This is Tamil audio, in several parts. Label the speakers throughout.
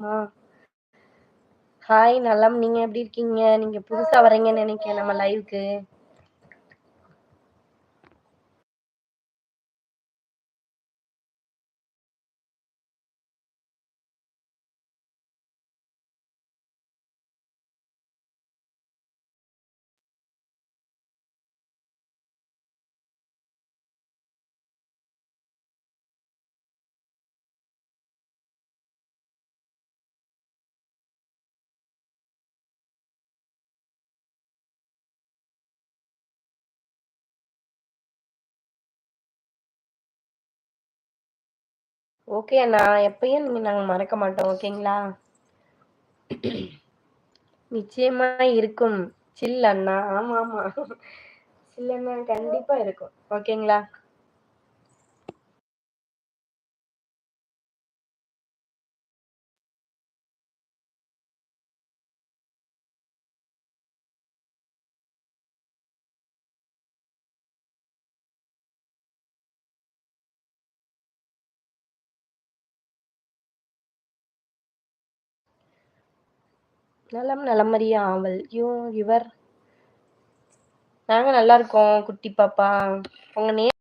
Speaker 1: ஆ. ஹாய் நலம். நீங்க எப்படி இருக்கீங்க? நீங்க புதுசா வரீங்கன்னு நெனைக்கிறேன் நம்ம லைவ்க்கு. ஓகே அண்ணா. எப்பயும் நாங்க மறக்க மாட்டோம். ஓகேங்களா? நிச்சயமா இருக்கும். சில் அண்ணா. ஆமாமா. சில் அண்ணா கண்டிப்பா இருக்கும். ஓகேங்களா? நலம் நலமறிய ஆவல். யுவர் நாங்க நல்லா இருக்கோம் குட்டி பாப்பா. உங்க நேம்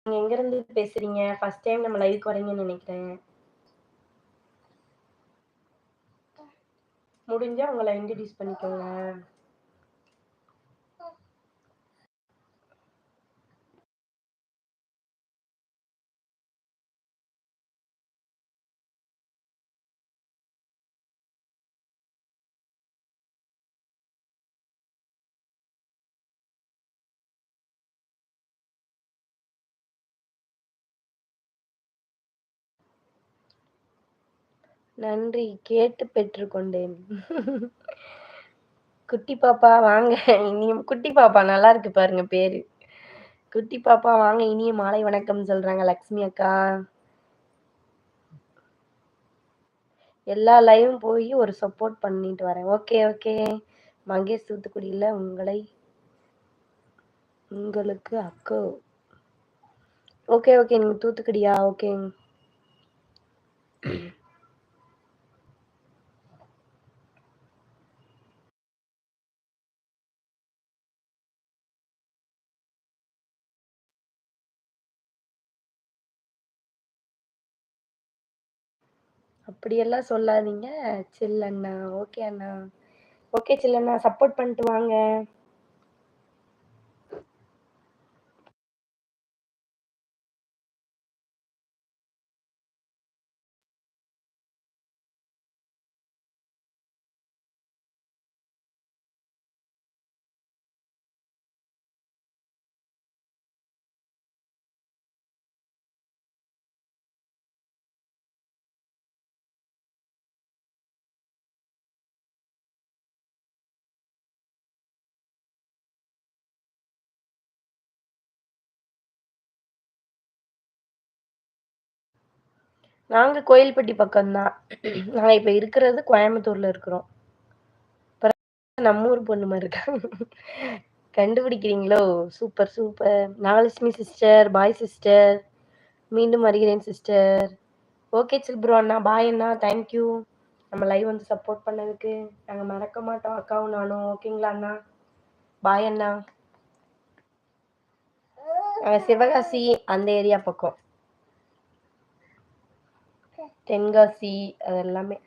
Speaker 1: நீங்க எங்கருந்து பேசுறீங்க? ஃபர்ஸ்ட் டைம் நம்ம லைவ்க்கு வரீங்கன்னு நெனைக்கிறேன். முடிஞ்சா உங்கள இன்ட்ரோடியூஸ் பண்ணிக்கோங்க. நன்றி. கேட்டு பெற்றுக்கொண்டேன். குட்டி பாப்பா வாங்க. இனிய குட்டி பாப்பா நல்லா இருக்கு பாருங்க பேரு. குட்டி பாப்பா வாங்க இனிய மாலை வணக்கம் சொல்றாங்க லக்ஷ்மி அக்கா. எல்லா லைவும் போய் ஒரு சப்போர்ட் பண்ணிட்டு வரேன். Okay, okay. மகேஷ் தூத்துக்குடியில உங்களுக்கு அக்கோ. Okay, okay. நீங்க தூத்துக்குடியா? ஓகேங்க. அப்படியெல்லாம் சொல்லாதீங்க. சில் அண்ணா. ஓகே அண்ணா. ஓகே சில் அண்ணா. சப்போர்ட் பண்ணிட்டு வாங்க. நாங்க கோயில்பட்டி பக்கம் தான். நாங்க இப்ப இருக்கிறது கோயம்புத்தூர்ல இருக்கிறோம். நம்ம ஊர் பொண்ணு மாரி இருக்கா. கண்டுபிடிக்கிறீங்களோ? Super, super. Nagalakshmi sister, bye sister. மீண்டும் வருகிறேன் சிஸ்டர். ஓகே சில் ப்ரோ அண்ணா. பாய் அண்ணா. Thank you. நம்ம லைவ் வந்து சப்போர்ட் பண்ணதுக்கு. நாங்க மறக்க மாட்டோம் அக்காவும் நானும். ஓகேங்களா அண்ணா? பாய் அண்ணா. சிவகாசி அந்த ஏரியா பக்கம். தென்காசி அது எல்லாமே.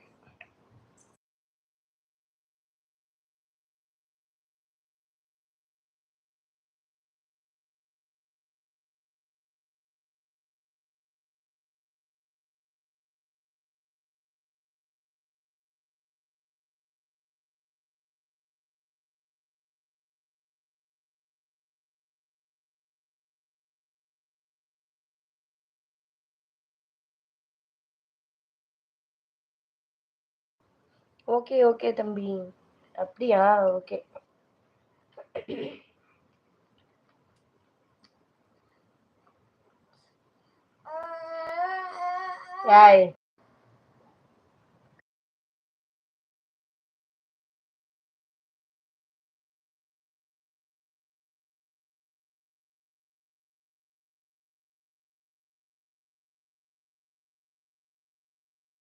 Speaker 1: ஓகே, ஓகே தம்பி. அப்படியா? ஓகே. யாய்